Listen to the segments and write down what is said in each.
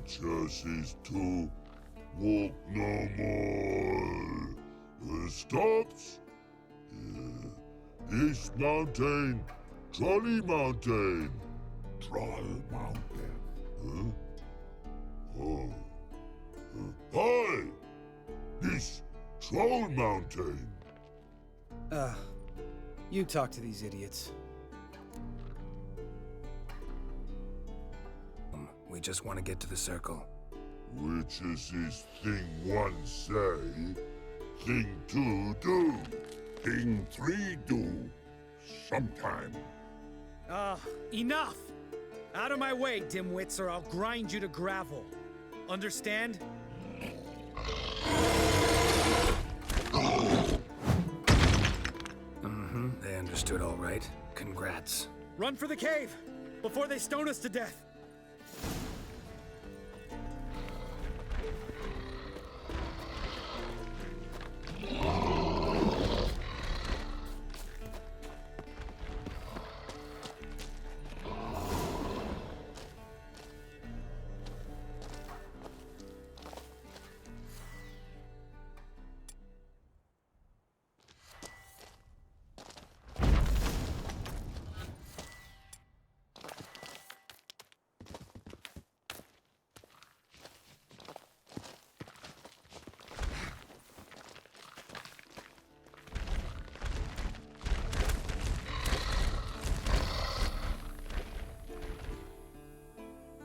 Witches is to walk no more. Stops. This mountain, Trolley Mountain. Troll Mountain. Huh? Oh. Hi! This Troll Mountain. You talk to these idiots. We just want to get to the circle. Witches is thing one say, thing two do. Thing 3 do. Sometime. Enough! Out of my way, dimwits, or I'll grind you to gravel. Understand? They understood all right. Congrats. Run for the cave! Before they stone us to death!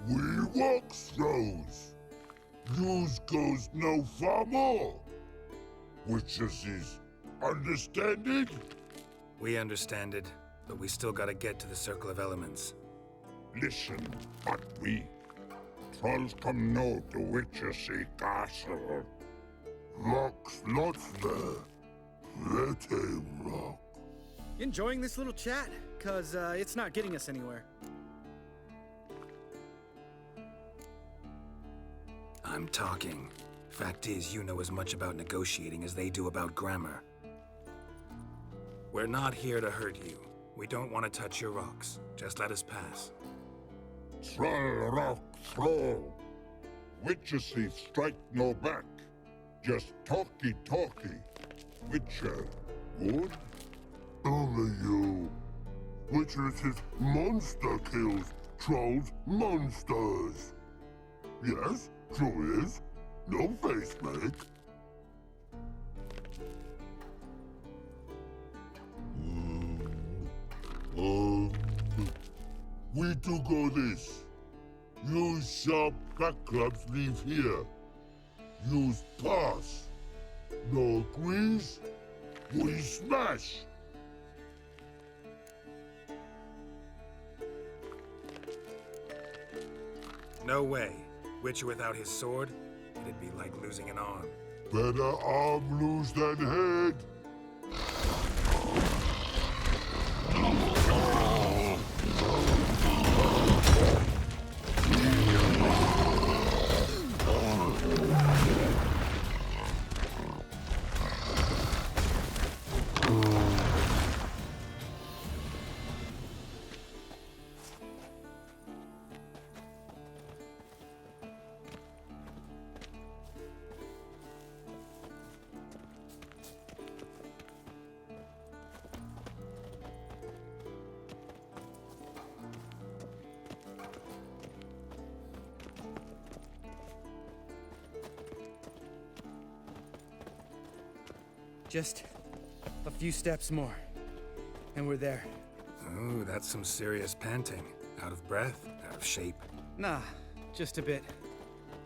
We walk throws. News goes no far more. Witches is understanding? We understand it, but we still gotta get to the Circle of Elements. Listen, but we. Trolls come no to Witchersea Castle. Rocks lots there. Pretty rock. Enjoying this little chat? Cause, it's not getting us anywhere. I'm talking. Fact is, you know as much about negotiating as they do about grammar. We're not here to hurt you. We don't want to touch your rocks. Just let us pass. Troll rock throw. Witchersea strike no back. Just talky. Witcher, good? Only you. Witches is monster kills. Trolls monsters. Yes, true is. No face make. We do go this. Use sharp backups leave here. Use pass. No agrees, we smash. No way. Witcher without his sword? It'd be like losing an arm. Better arm lose than head. Just a few steps more, and we're there. Ooh, that's some serious panting. Out of breath, out of shape. Nah, just a bit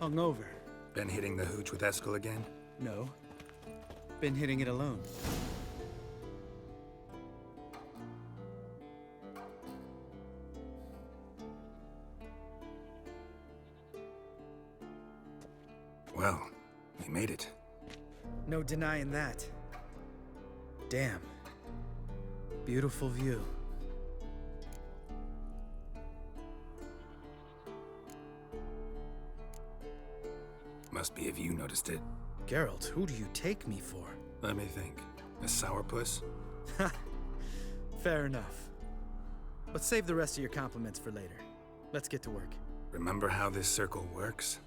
hungover. Been hitting the hooch with Eskel again? No, been hitting it alone. Well, we made it. No denying that. Damn. Beautiful view. Must be if you noticed it. Geralt, who do you take me for? Let me think. A sourpuss? Ha! Fair enough. But save the rest of your compliments for later. Let's get to work. Remember how this circle works?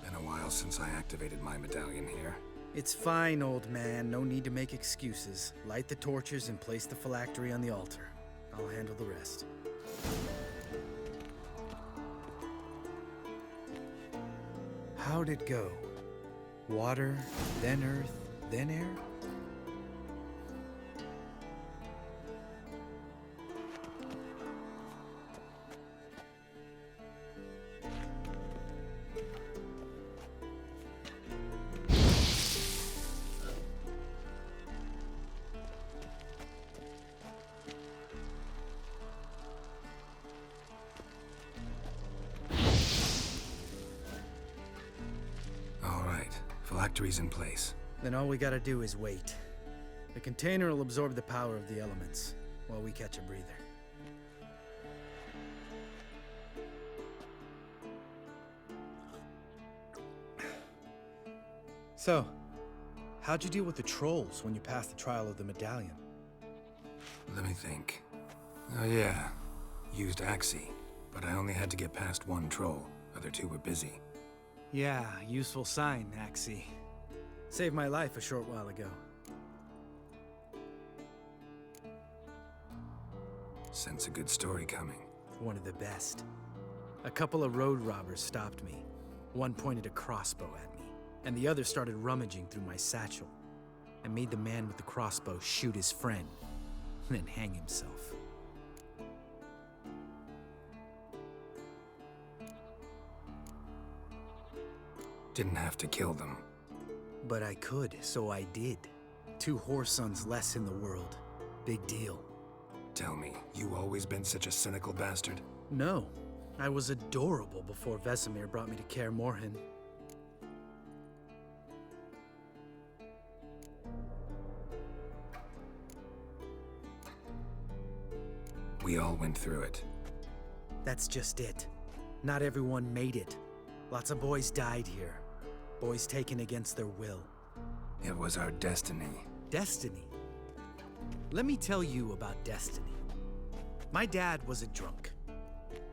Been a while since I activated my medallion here. It's fine, old man. No need to make excuses. Light the torches and place the phylactery on the altar. I'll handle the rest. How'd it go? Water, then earth, then air? Phylactery's in place. Then all we gotta do is wait. The container will absorb the power of the elements, while we catch a breather. So, how'd you deal with the trolls when you passed the trial of the medallion? Let me think. Oh yeah, used Axie, but I only had to get past one troll. Other two were busy. Yeah, useful sign, Axie. Saved my life a short while ago. Sense a good story coming. One of the best. A couple of road robbers stopped me. One pointed a crossbow at me, and the other started rummaging through my satchel. I made the man with the crossbow shoot his friend, then hang himself. Didn't have to kill them. But I could, so I did. 2 whoresons less in the world. Big deal. Tell me, you always been such a cynical bastard? No. I was adorable before Vesemir brought me to Kaer Morhen. We all went through it. That's just it. Not everyone made it. Lots of boys died here. Boys taken against their will. It was our destiny. Destiny? Let me tell you about destiny. My dad was a drunk.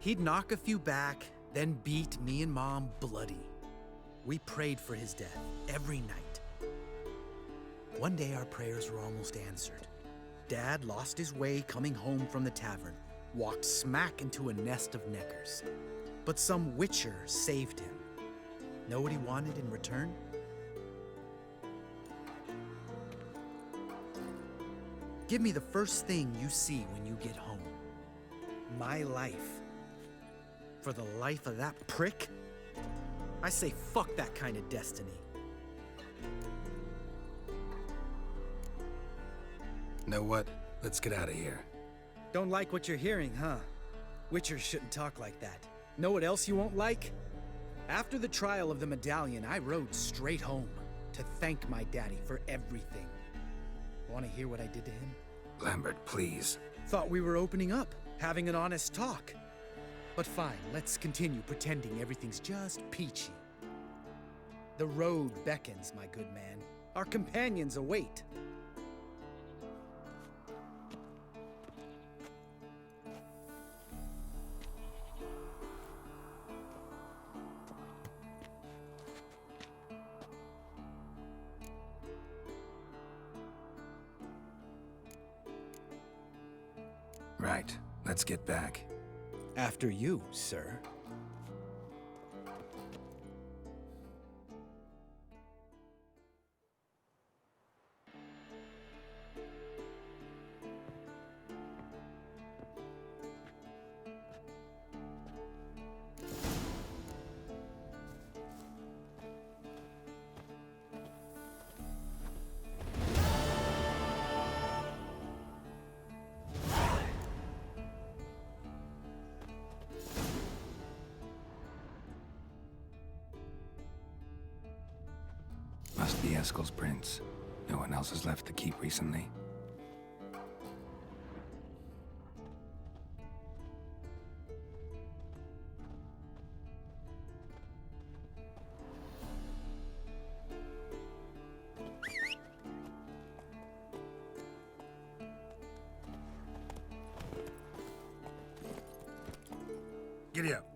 He'd knock a few back, then beat me and Mom bloody. We prayed for his death every night. One day our prayers were almost answered. Dad lost his way coming home from the tavern, walked smack into a nest of neckers. But some witcher saved him. Know what he wanted in return? Give me the first thing you see when you get home. My life. For the life of that prick? I say fuck that kind of destiny. Know what? Let's get out of here. Don't like what you're hearing, huh? Witchers shouldn't talk like that. Know what else you won't like? After the trial of the medallion, I rode straight home to thank my daddy for everything. Want to hear what I did to him? Lambert, please. Thought we were opening up, having an honest talk. But fine, let's continue pretending everything's just peachy. The road beckons, my good man. Our companions await. Right. Let's get back. After you, sir. Must be Eskel's prince. No one else has left the keep recently. Giddy up.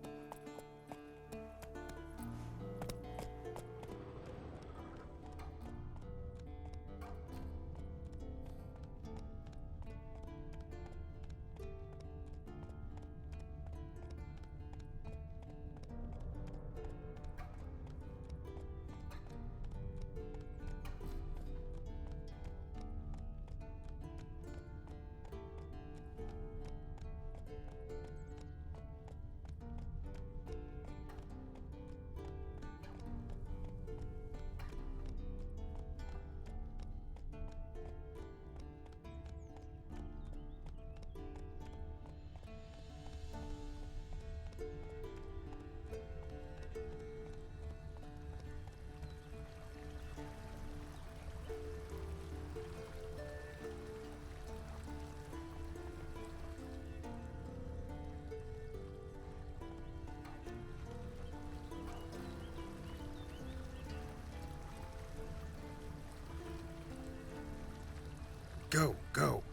Go, go.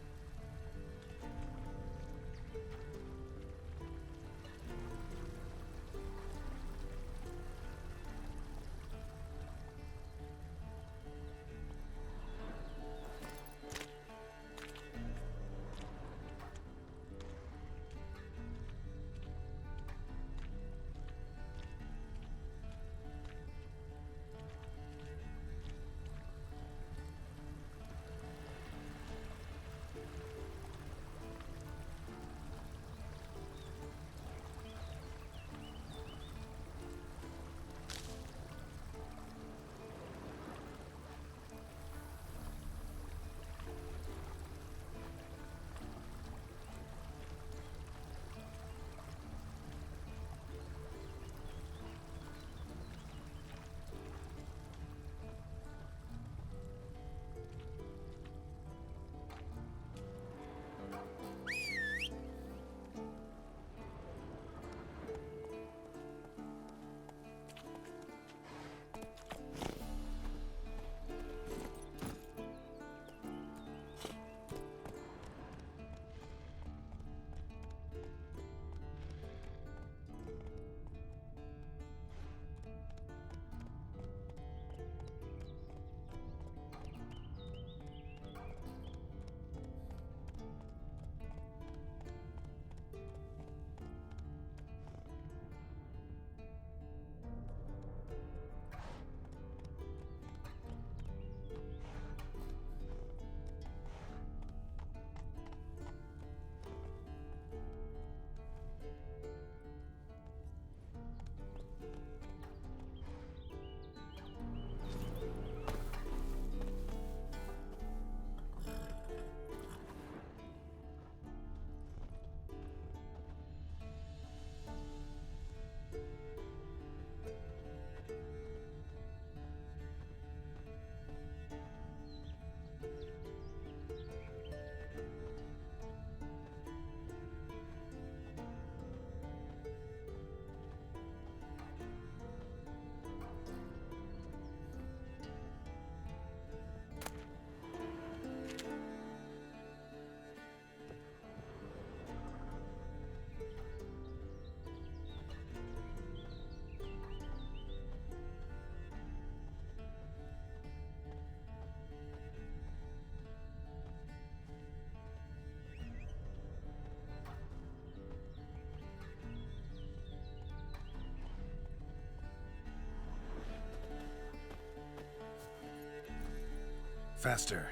Faster.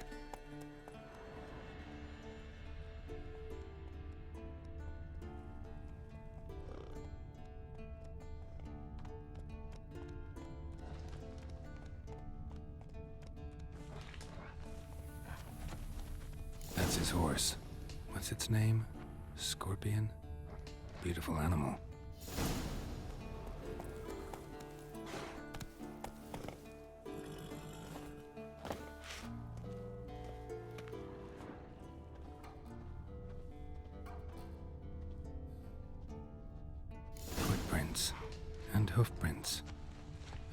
That's his horse. What's its name? Scorpion? Beautiful animal. Footprints and hoofprints.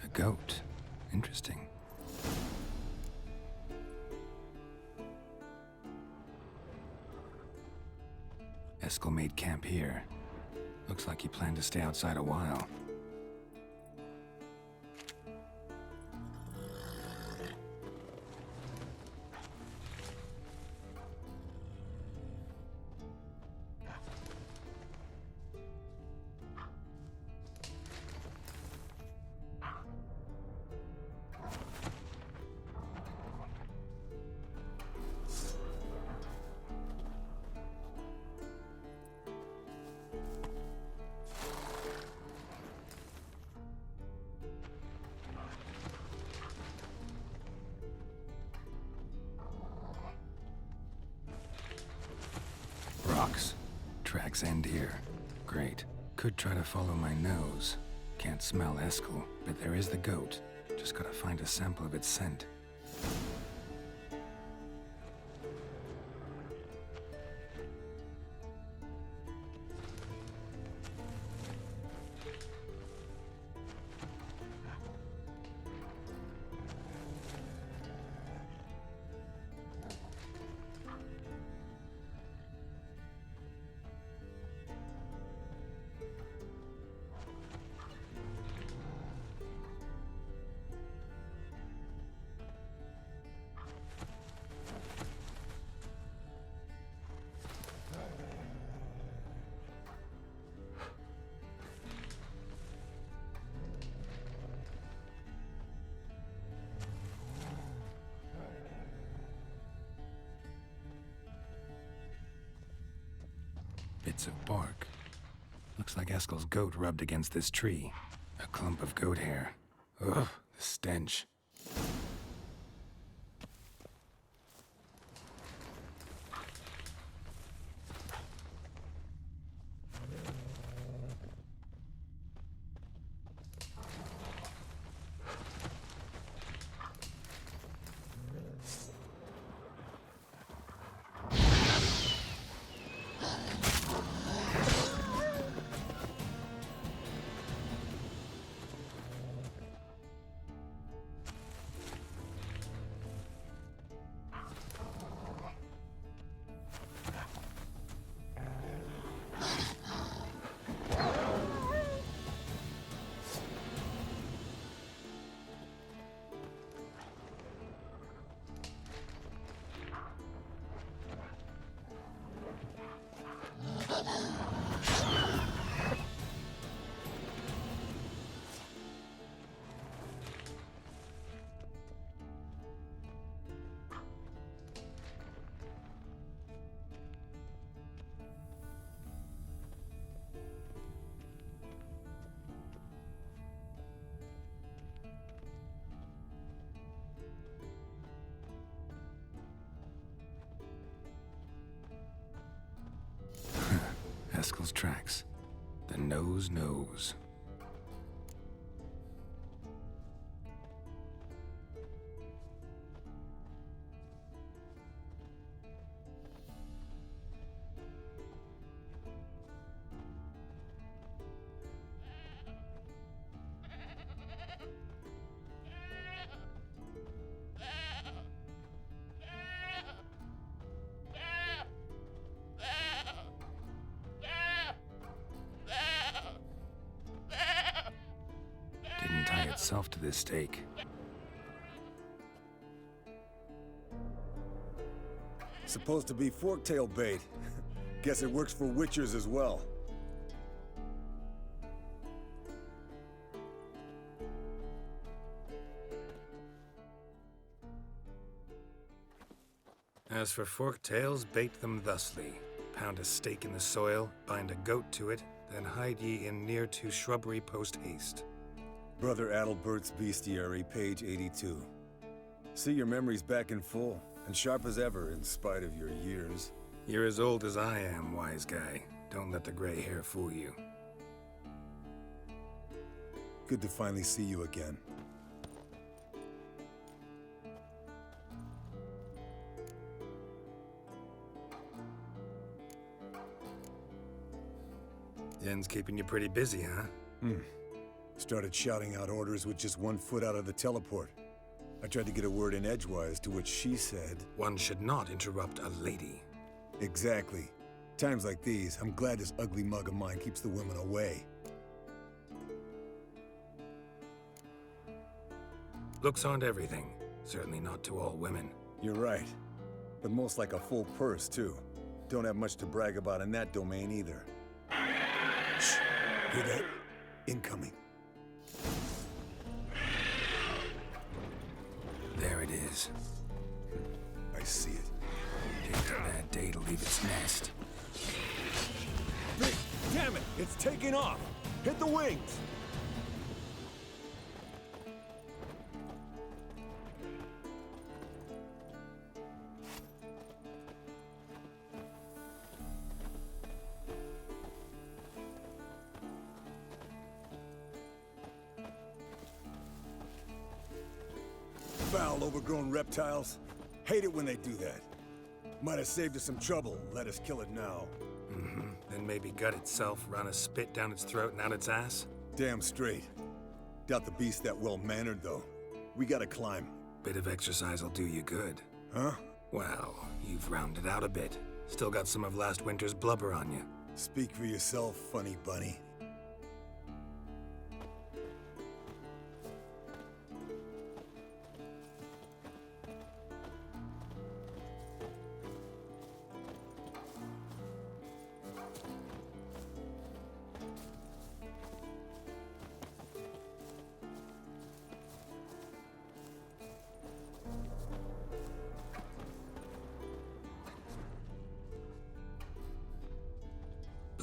A goat. Interesting. Eskel made camp here. Looks like he planned to stay outside a while. Rocks. Tracks end here. Great. Could try to follow my nose. Can't smell Eskel, but there is the goat. Just gotta find a sample of its scent. Bits of bark. Looks like Eskel's goat rubbed against this tree. A clump of goat hair. Ugh, the stench. Eskel's tracks. The nose knows. Didn't tie itself to this stake. Supposed to be forktail bait. Guess it works for witchers as well. As for forktails, bait them thusly. Pound a stake in the soil, bind a goat to it, then hide ye in near to shrubbery post haste. Brother Adalbert's Bestiary, page 82. See your memories back in full, and sharp as ever in spite of your years. You're as old as I am, wise guy. Don't let the gray hair fool you. Good to finally see you again. Yen's keeping you pretty busy, huh? Started shouting out orders with just 1 foot out of the teleport. I tried to get a word in edgewise, to which she said... One should not interrupt a lady. Exactly. Times like these, I'm glad this ugly mug of mine keeps the women away. Looks aren't everything. Certainly not to all women. You're right. But most like a full purse, too. Don't have much to brag about in that domain, either. Shh! Hear that? Incoming. There it is. I see it. Takes a bad day to leave its nest. Hey, damn it! It's taking off! Hit the wings! Foul, overgrown reptiles. Hate it when they do that. Might have saved us some trouble. Let us kill it now. Then maybe gut itself, run a spit down its throat and out its ass? Damn straight. Doubt the beast that well-mannered, though. We gotta climb. Bit of exercise'll do you good. Huh? Well, you've rounded out a bit. Still got some of last winter's blubber on you. Speak for yourself, funny bunny.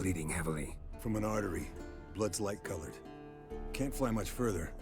bleeding heavily. From an artery. Blood's light-colored. Can't fly much further.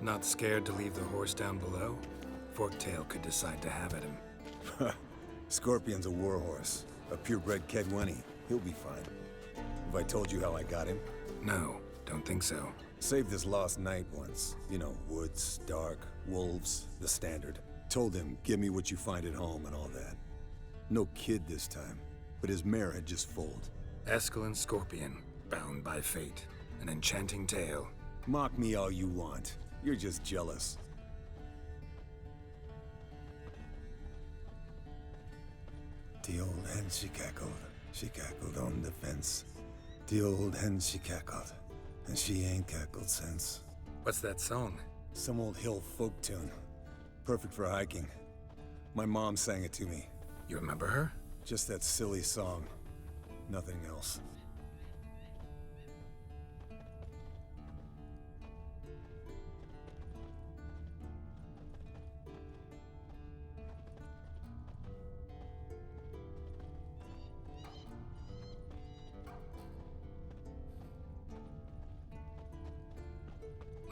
Not scared to leave the horse down below? Forktail could decide to have at him. Scorpion's a warhorse. A purebred Kedwenny. He'll be fine. Have I told you how I got him? No, don't think so. Saved his lost knight once. You know, woods, dark, wolves, the standard. Told him, give me what you find at home and all that. No kid this time, but his mare had just foaled. Escalon Scorpion, bound by fate. An enchanting tale. Mock me all you want. You're just jealous. The old hen she cackled on the fence. The old hen she cackled, and she ain't cackled since. What's that song? Some old hill folk tune. Perfect for hiking. My mom sang it to me. You remember her? Just that silly song. Nothing else.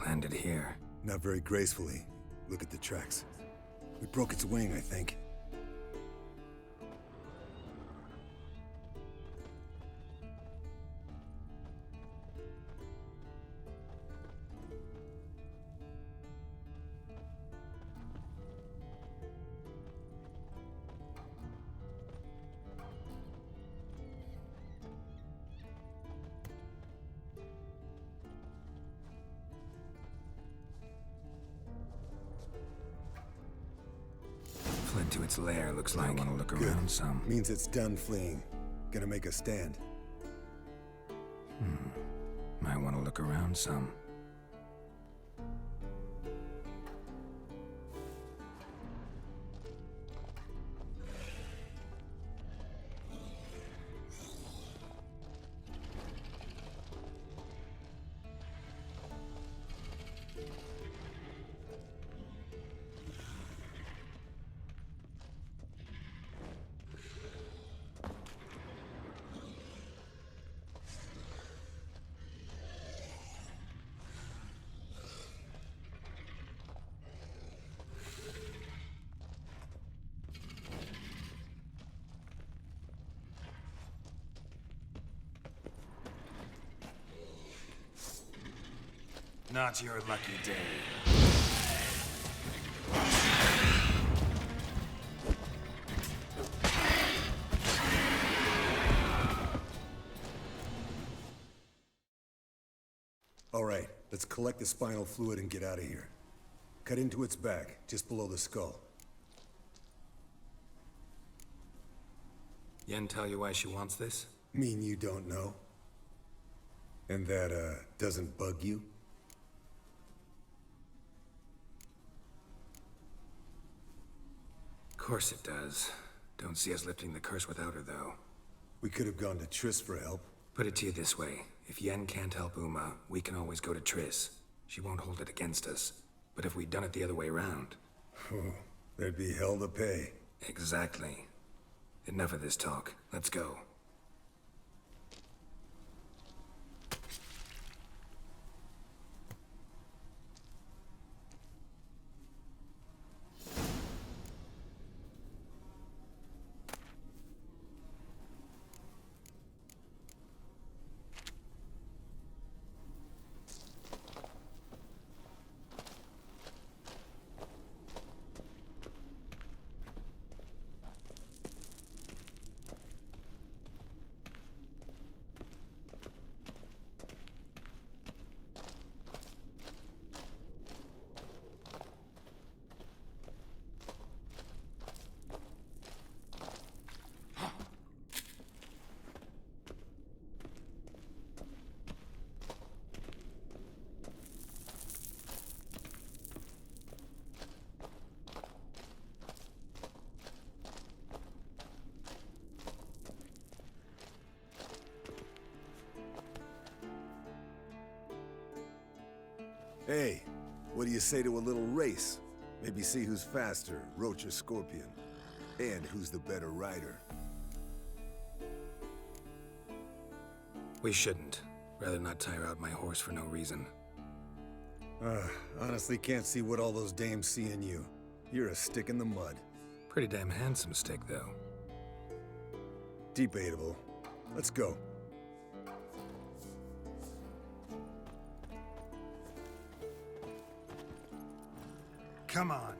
Landed here. Not very gracefully. Look at the tracks. We broke its wing, I think. Fled to its lair, looks like. I want to look Good. around some. Means it's done fleeing. Gonna make a stand. Might want to look around some. Not your lucky day. All right, let's collect the spinal fluid and get out of here. Cut into its back, just below the skull. Yen tell you why she wants this? Mean you don't know? And that, doesn't bug you? Of course it does. Don't see us lifting the curse without her, though. We could have gone to Triss for help. Put it to you this way. If Yen can't help Uma, we can always go to Triss. She won't hold it against us. But if we'd done it the other way around... There'd be hell to pay. Exactly. Enough of this talk. Let's go. Hey, what do you say to a little race? Maybe see who's faster, Roach or Scorpion. And who's the better rider. We shouldn't. Rather not tire out my horse for no reason. Honestly can't see what all those dames see in you. You're a stick in the mud. Pretty damn handsome stick, though. Debatable. Let's go. Come on.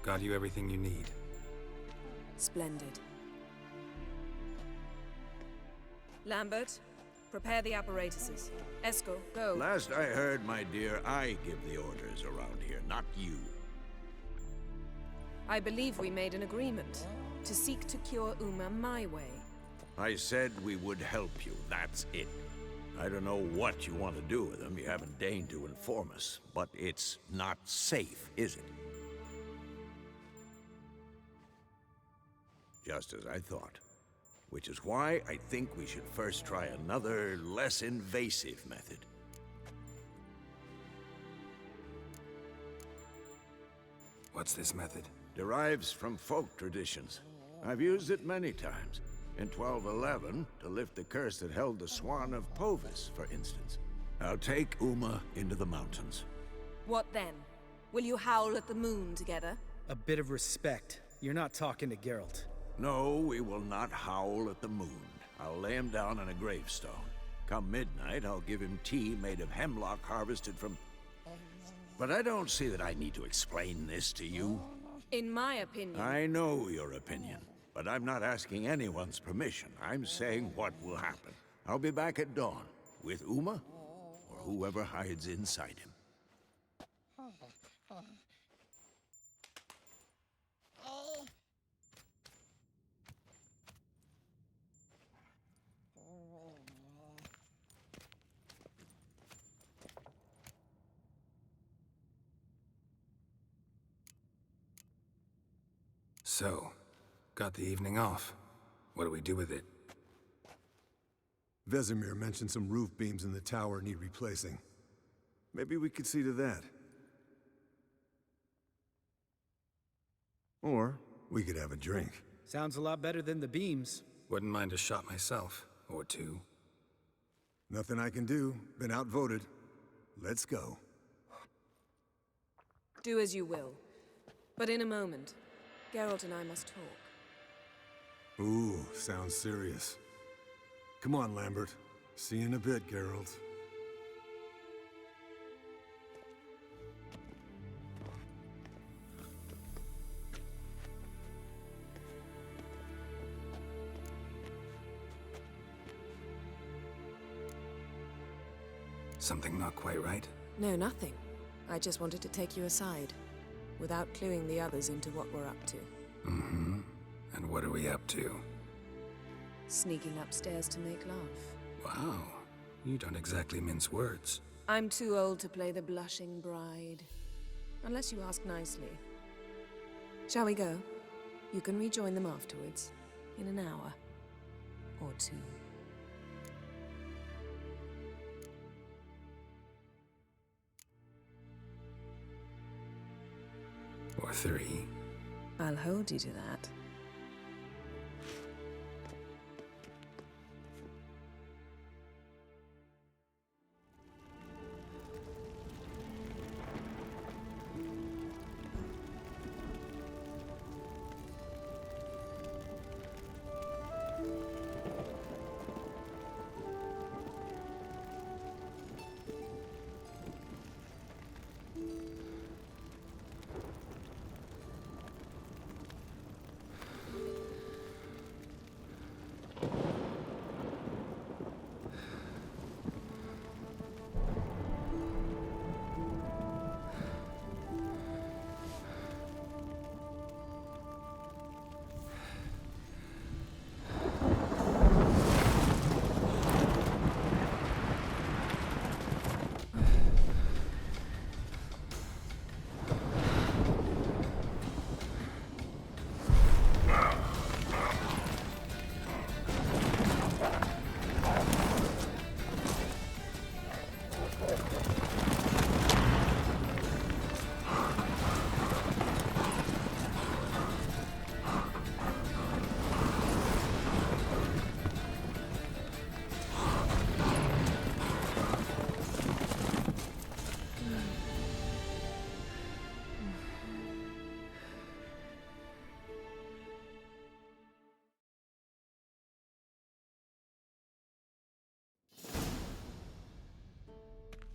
Got you everything you need. Splendid. Lambert, prepare the apparatuses. Esco, go. Last I heard, my dear, I give the orders around here, not you. I believe we made an agreement to seek to cure Uma my way. I said we would help you, that's it. I don't know what you want to do with them, you haven't deigned to inform us, but it's not safe, is it? Just as I thought. Which is why I think we should first try another, less invasive method. What's this method? Derives from folk traditions. I've used it many times. In 1211, to lift the curse that held the Swan of Povis, for instance. I'll take Uma into the mountains. What then? Will you howl at the moon together? A bit of respect. You're not talking to Geralt. No, we will not howl at the moon. I'll lay him down on a gravestone. Come midnight, I'll give him tea made of hemlock harvested from... But I don't see that I need to explain this to you. In my opinion... I know your opinion, but I'm not asking anyone's permission. I'm saying what will happen. I'll be back at dawn, with Uma, or whoever hides inside him. So, got the evening off. What do we do with it? Vesemir mentioned some roof beams in the tower need replacing. Maybe we could see to that. Or we could have a drink. Sounds a lot better than the beams. Wouldn't mind a shot myself, or two. Nothing I can do. Been outvoted. Let's go. Do as you will. But in a moment, Geralt and I must talk. Ooh, sounds serious. Come on, Lambert. See you in a bit, Geralt. Something not quite right? No, nothing. I just wanted to take you aside, without cluing the others into what we're up to. Mm-hmm. And what are we up to? Sneaking upstairs to make love. Wow. You don't exactly mince words. I'm too old to play the blushing bride. Unless you ask nicely. Shall we go? You can rejoin them afterwards. In an hour. Or two. Or three. I'll hold you to that.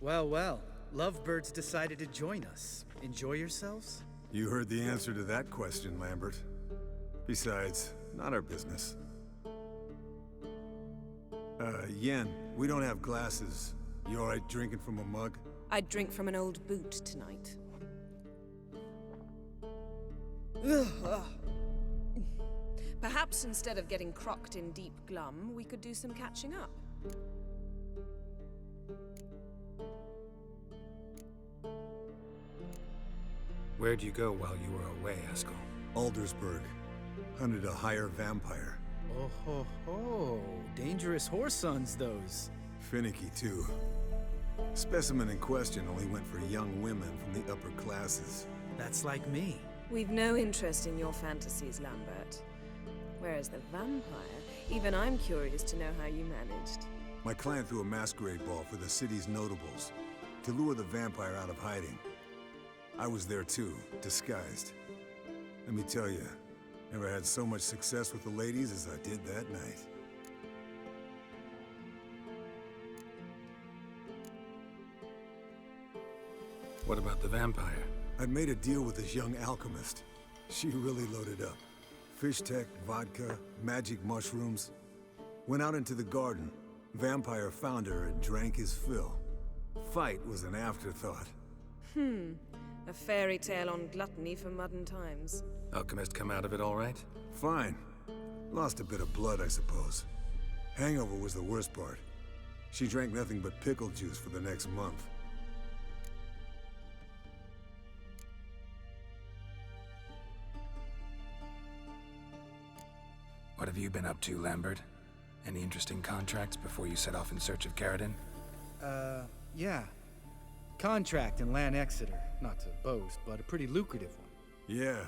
Well, well. Lovebirds decided to join us. Enjoy yourselves? You heard the answer to that question, Lambert. Besides, not our business. Yen, we don't have glasses. You alright drinking from a mug? I'd drink from an old boot tonight. Perhaps instead of getting crocked in deep glum, we could do some catching up. Where'd you go while you were away, Eskel? Aldersburg. Hunted a higher vampire. Oh ho ho. Dangerous horse sons, those. Finicky, too. Specimen in question only went for young women from the upper classes. That's like me. We've no interest in your fantasies, Lambert. Whereas the vampire, even I'm curious to know how you managed. My clan threw a masquerade ball for the city's notables to lure the vampire out of hiding. I was there too, disguised. Let me tell you, never had so much success with the ladies as I did that night. What about the vampire? I'd made a deal with this young alchemist. She really loaded up. Fish tech, vodka, magic mushrooms. Went out into the garden. Vampire found her and drank his fill. Fight was an afterthought. A fairy tale on gluttony for modern times. Alchemist come out of it all right? Fine. Lost a bit of blood, I suppose. Hangover was the worst part. She drank nothing but pickle juice for the next month. What have you been up to, Lambert? Any interesting contracts before you set off in search of Caradon? Yeah. Contract in Lan Exeter. Not to boast, but a pretty lucrative one. Yeah.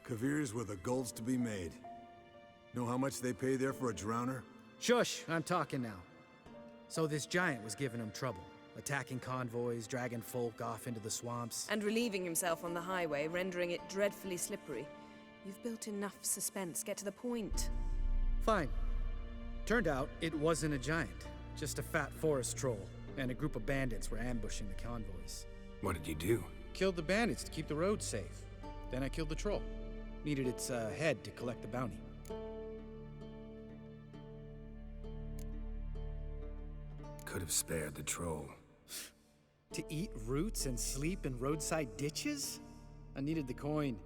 Kavir's were the golds to be made. Know how much they pay there for a drowner? Shush, I'm talking now. So this giant was giving him trouble. Attacking convoys, dragging folk off into the swamps. And relieving himself on the highway, rendering it dreadfully slippery. You've built enough suspense. Get to the point. Fine. Turned out it wasn't a giant. Just a fat forest troll. And a group of bandits were ambushing the convoys. What did you do? Killed the bandits to keep the road safe. Then I killed the troll. Needed its head to collect the bounty. Could have spared the troll. To eat roots and sleep in roadside ditches? I needed the coin.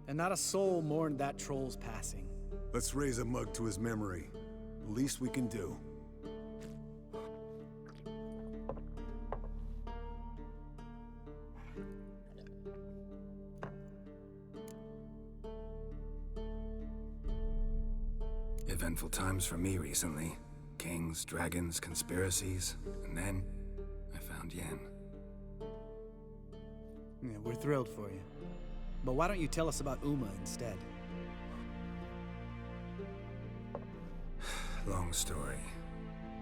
And not a soul mourned that troll's passing. Let's raise a mug to his memory. Least we can do. Eventful times for me recently. Kings, dragons, conspiracies, and then I found Yen. Yeah, we're thrilled for you. But why don't you tell us about Uma instead? Long story.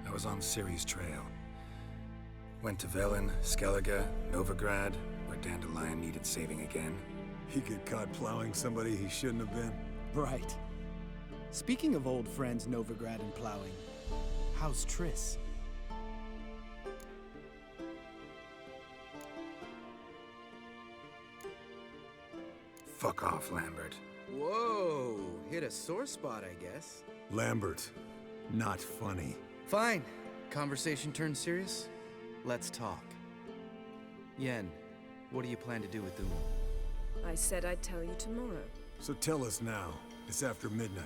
I was on Ciri's trail. Went to Velen, Skellige, Novigrad, where Dandelion needed saving again. He get caught plowing somebody he shouldn't have been. Right. Speaking of old friends Novigrad and plowing, how's Triss? Fuck off, Lambert. Whoa, hit a sore spot, I guess. Lambert, not funny. Fine. Conversation turned serious? Let's talk. Yen, what do you plan to do with Uma? I said I'd tell you tomorrow. So tell us now. It's after midnight.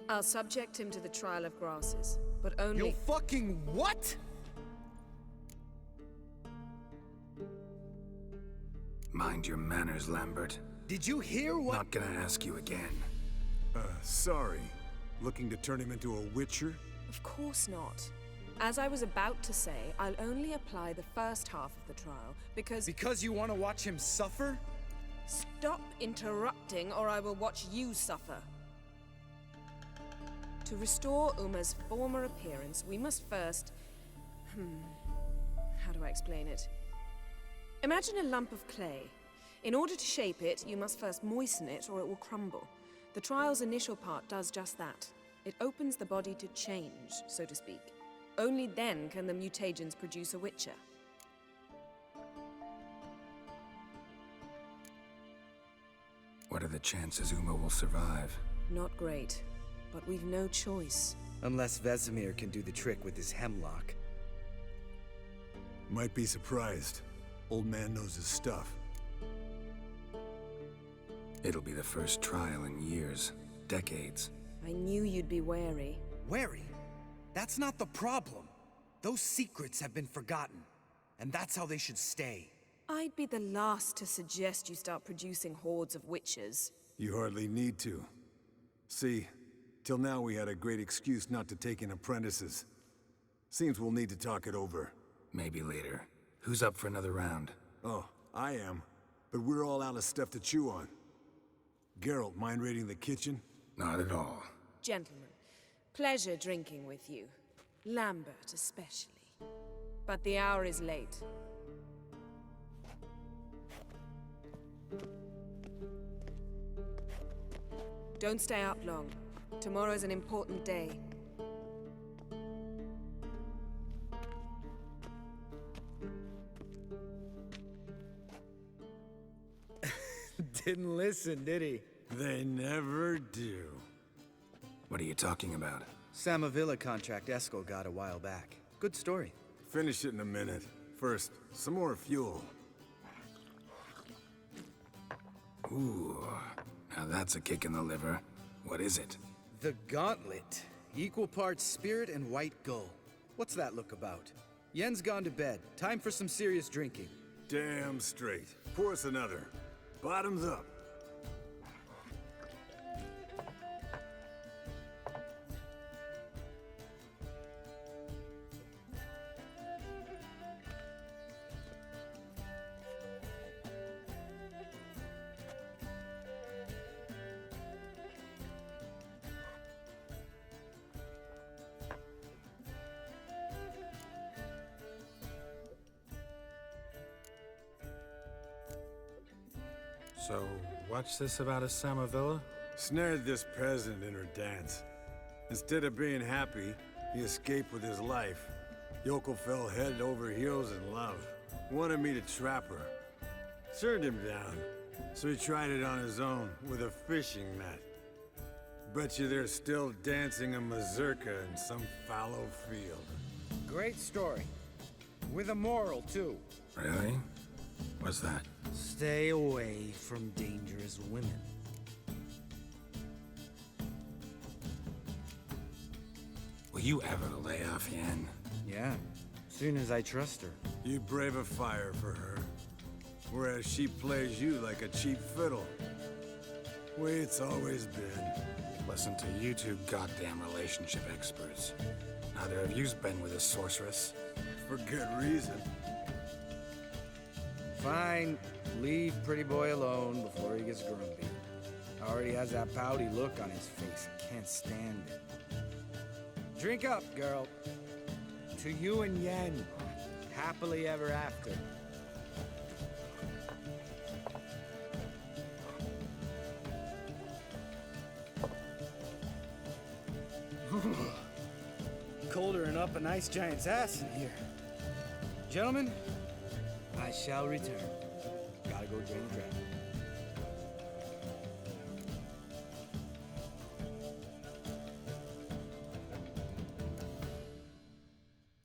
I'll subject him to the trial of grasses, but only— You'll fucking what? Mind your manners, Lambert. Did you hear what— Not gonna ask you again. Sorry. Looking to turn him into a witcher? Of course not. As I was about to say, I'll only apply the first half of the trial, because— Because you want to watch him suffer? Stop interrupting, or I will watch you suffer. To restore Uma's former appearance, we must first— how do I explain it? Imagine a lump of clay. In order to shape it, you must first moisten it, or it will crumble. The trial's initial part does just that. It opens the body to change, so to speak. Only then can the mutagens produce a witcher. are the chances Uma will survive? Not great, but we've no choice. Unless Vesemir can do the trick with his hemlock. Might be surprised. Old man knows his stuff. It'll be the first trial in years, decades. I knew you'd be wary. Wary? That's not the problem. Those secrets have been forgotten, and that's how they should stay. I'd be the last to suggest you start producing hordes of witches. You hardly need to. See, till now we had a great excuse not to take in apprentices. Seems we'll need to talk it over. Maybe later. Who's up for another round? Oh, I am. But we're all out of stuff to chew on. Geralt, mind raiding the kitchen? Not at all. Gentlemen, pleasure drinking with you. Lambert especially. But the hour is late. Don't stay up long. Tomorrow's an important day. Didn't listen, did he? They never do. What are you talking about? Samavilla contract Eskel got a while back. Good story. Finish it in a minute. First, some more fuel. Ooh, now that's a kick in the liver. What is it? The Gauntlet. Equal parts spirit and white gull. What's that look about? Yen's gone to bed. Time for some serious drinking. Damn straight. Pour us another. Bottoms up. So, what's this about a Samavilla? Snared this peasant in her dance. Instead of being happy, he escaped with his life. Yokel fell head over heels in love. Wanted me to trap her. Turned him down, so he tried it on his own with a fishing net. Bet you they're still dancing a mazurka in some fallow field. Great story. With a moral, too. Really? What's that? Stay away from dangerous women. Will you ever lay off Yen? Yeah, soon as I trust her. You brave a fire for her, whereas she plays you like a cheap fiddle. Way it's always been. Listen to you two goddamn relationship experts. Neither of you's been with a sorceress. For good reason. Fine, leave pretty boy alone before he gets grumpy. Already has that pouty look on his face. Can't stand it. Drink up, girl. To you and Yen. Happily ever after. Colder than up a nice giant's ass in here. Gentlemen, I shall return. Gotta go drain the dragon.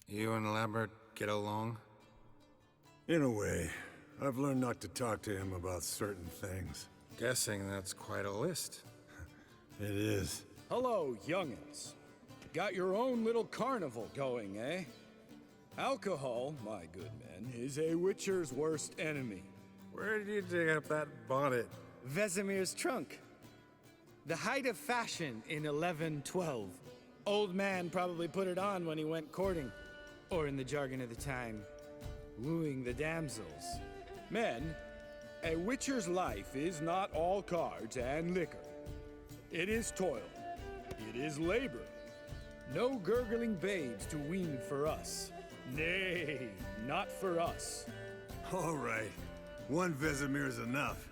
You and Lambert get along? In a way, I've learned not to talk to him about certain things. Guessing that's quite a list. It is. Hello, young'uns. Got your own little carnival going, eh? Alcohol, my good men, is a witcher's worst enemy. Where did you dig up that bonnet? Vesemir's trunk. The height of fashion in 1112. Old man probably put it on when he went courting. Or in the jargon of the time, wooing the damsels. Men, a witcher's life is not all cards and liquor. It is toil. It is labor. No gurgling babes to wean for us. Nay, not for us. All right. One Vesemir's enough.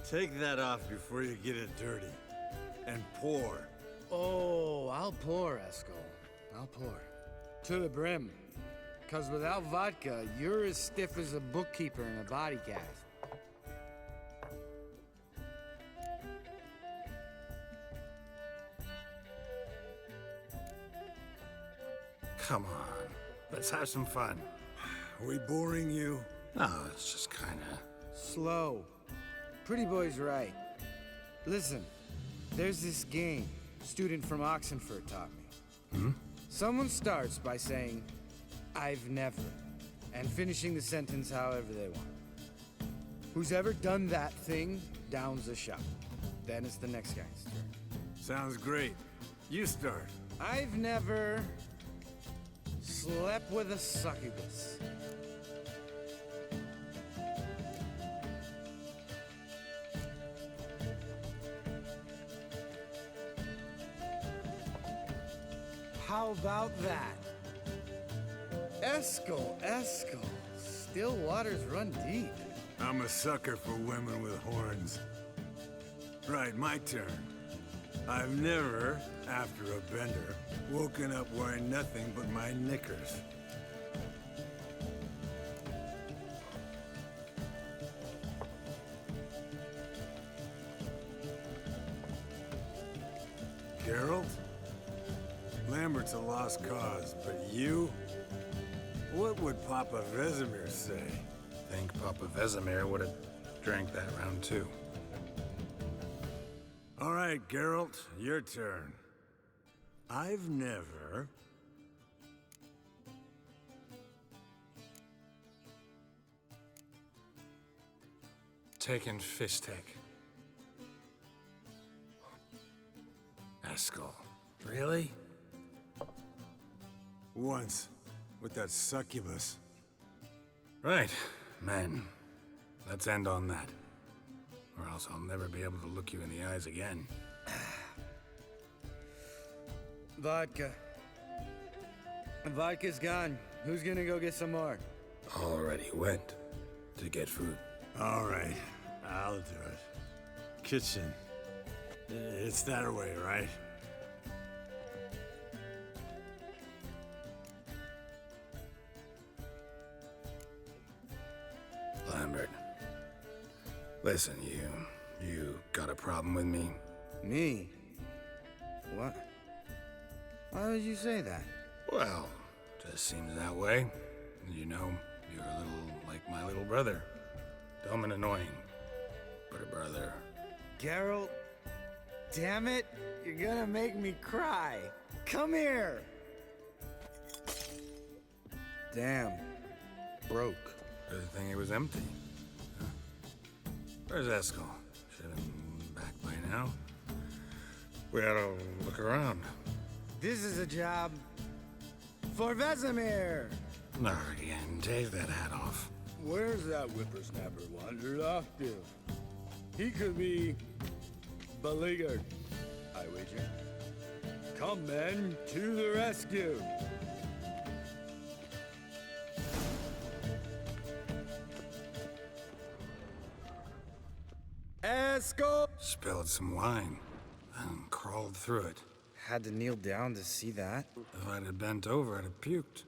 Take that off before you get it dirty. And pour. Oh, I'll pour, Eskel. I'll pour. To the brim. 'Cause without vodka, you're as stiff as a bookkeeper in a body cast. Come on, let's have some fun. Are we boring you? No, it's just kinda... Slow. Pretty boy's right. Listen, there's this game student from Oxenford taught me. Someone starts by saying, I've never, and finishing the sentence however they want. Who's ever done that thing downs a shot. Then it's the next guy's turn. Sounds great. You start. I've never slept with a succubus. How about that? Eskel. Still waters run deep. I'm a sucker for women with horns. Right, my turn. I've never, after a bender, woken up wearing nothing but my knickers. Geralt? Lambert's a lost cause, but you? What would Papa Vesemir say? Think Papa Vesemir would have drank that round too. All right, Geralt, your turn. I've never... Taken Fistek. Eskel. Really? Once, with that succubus. Right, men. Let's end on that. Or else I'll never be able to look you in the eyes again. Vodka. Vodka's gone. Who's gonna go get some more? Already went to get food. All right, I'll do it. Kitchen. It's that way, right? Lambert. Listen, you got a problem with me? Me? What? Why would you say that? Well, just seems that way. You know, you're a little like my little brother. Dumb and annoying, but a brother. Geralt, damn it, you're gonna make me cry. Come here. Damn, broke. Good thing it was empty. Huh? Where's Eskel? Should have been back by now. We ought to look around. This is a job for Vesemir. Not again. Take that hat off. Where's that whippersnapper wandered off to? He could be beleaguered, I wager. Come, men, to the rescue. Eskel! Spilled some wine and crawled through it. Had to kneel down to see that. If I'd have bent over, I'd have puked.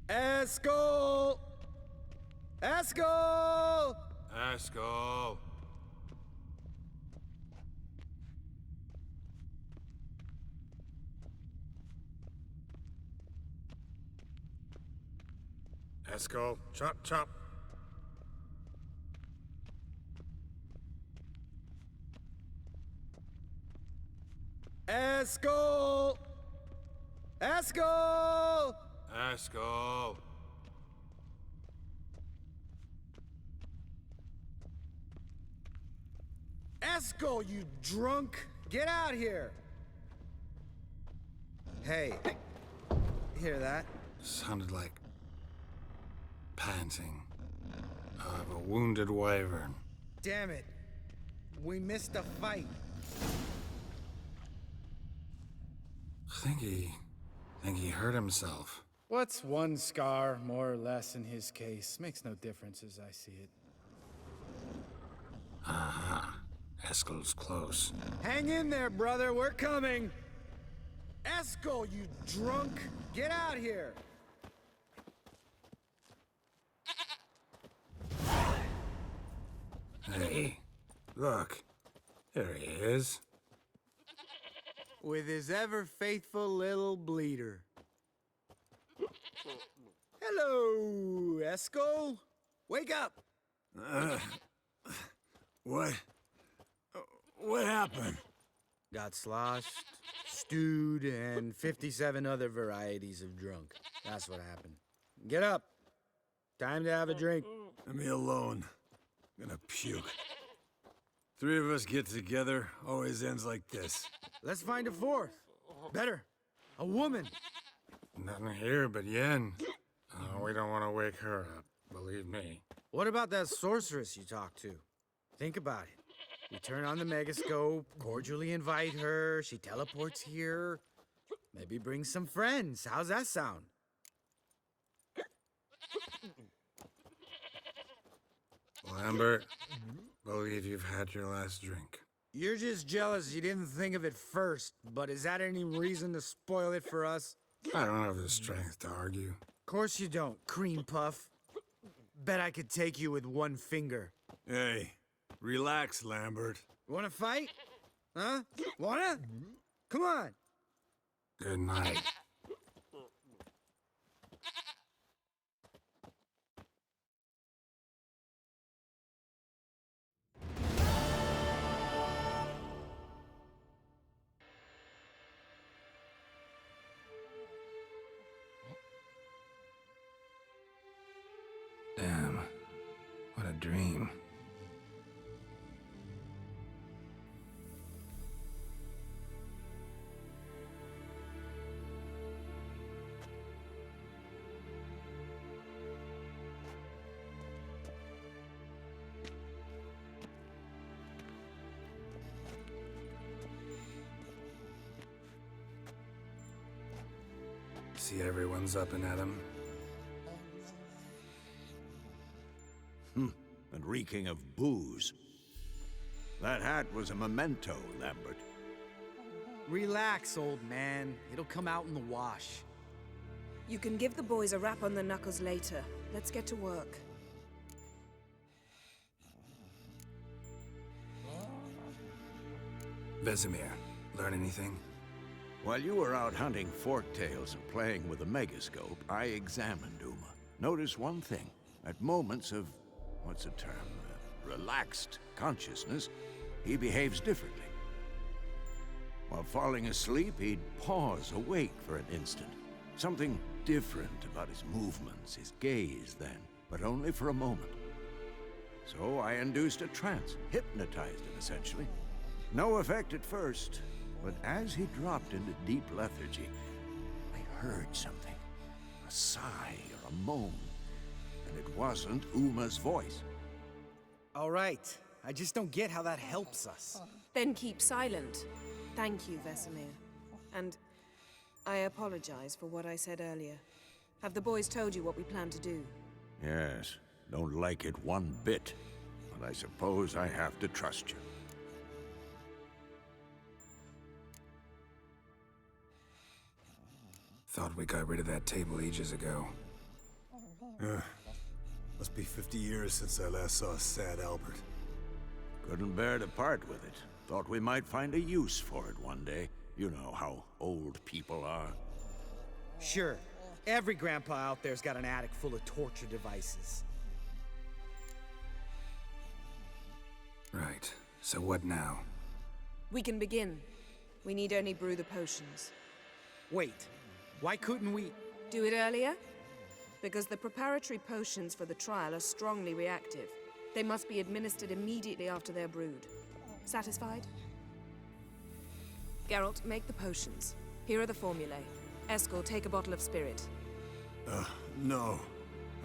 Eskel! Eskel! Eskel! Eskel, chop, chop. Eskel! Eskel! Eskel! Eskel, you drunk! Get out here! Hey, hear that? Sounded like panting of a wounded wyvern. Damn it. We missed a fight. Think he hurt himself. What's one scar, more or less, in his case? Makes no difference as I see it. Aha. Eskel's close. Hang in there, brother. We're coming. Eskel, you drunk! Get out here! Hey, look. There he is. With his ever-faithful little bleeder. Hello, Esco. Wake up! What? What happened? Got sloshed, stewed, and 57 other varieties of drunk. That's what happened. Get up. Time to have a drink. Leave me alone. I'm gonna puke. Three of us get together, always ends like this. Let's find a fourth. Better. A woman. Nothing here but Yen. We don't want to wake her up, believe me. What about that sorceress you talked to? Think about it. We turn on the megascope, cordially invite her, she teleports here. Maybe bring some friends. How's that sound? Lambert, believe you've had your last drink. You're just jealous you didn't think of it first, but is that any reason to spoil it for us? I don't have the strength to argue. Of course you don't, cream puff. Bet I could take you with one finger. Hey, relax, Lambert. Wanna fight? Huh? Wanna? Come on. Good night. Damn, what a dream. See everyone's up and at 'em. And reeking of booze. That hat was a memento, Lambert. Relax, old man. It'll come out in the wash. You can give the boys a rap on the knuckles later. Let's get to work. Vesemir, learn anything? While you were out hunting forktails and playing with the megascope, I examined Uma. Notice one thing. At moments of, what's the term, relaxed consciousness, he behaves differently. While falling asleep, he'd pause, awake for an instant. Something different about his movements, his gaze then, but only for a moment. So I induced a trance, hypnotized him essentially. No effect at first, but as he dropped into deep lethargy, I heard something. A sigh or a moan. And it wasn't Uma's voice. All right. I just don't get how that helps us. Then keep silent. Thank you, Vesemir. And I apologize for what I said earlier. Have the boys told you what we plan to do? Yes, don't like it one bit. But I suppose I have to trust you. Thought we got rid of that table ages ago. Must be 50 years since I last saw sad Albert. Couldn't bear to part with it. Thought we might find a use for it one day. You know how old people are. Sure. Every grandpa out there's got an attic full of torture devices. Right. So what now? We can begin. We need only brew the potions. Wait. Why couldn't we... Do it earlier? Because the preparatory potions for the trial are strongly reactive. They must be administered immediately after they're brewed. Satisfied? Geralt, make the potions. Here are the formulae. Eskel, take a bottle of spirit. No.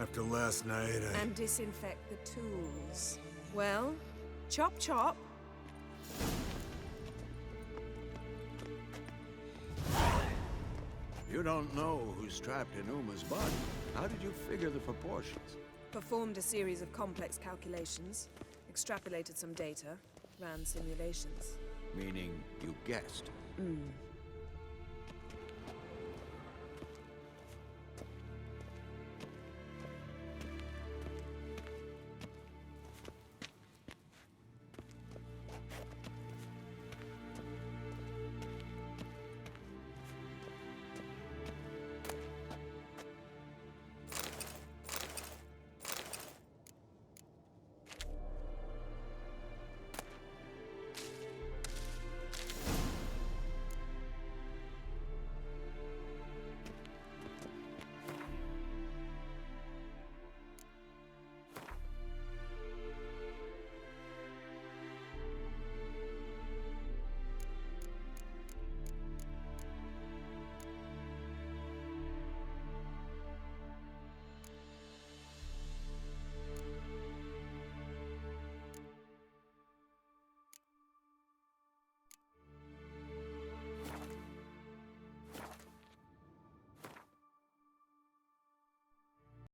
After last night, And disinfect the tools. Well, chop chop. You don't know who's trapped in Uma's body. How did you figure the proportions? Performed a series of complex calculations. Extrapolated some data. Ran simulations. Meaning you guessed.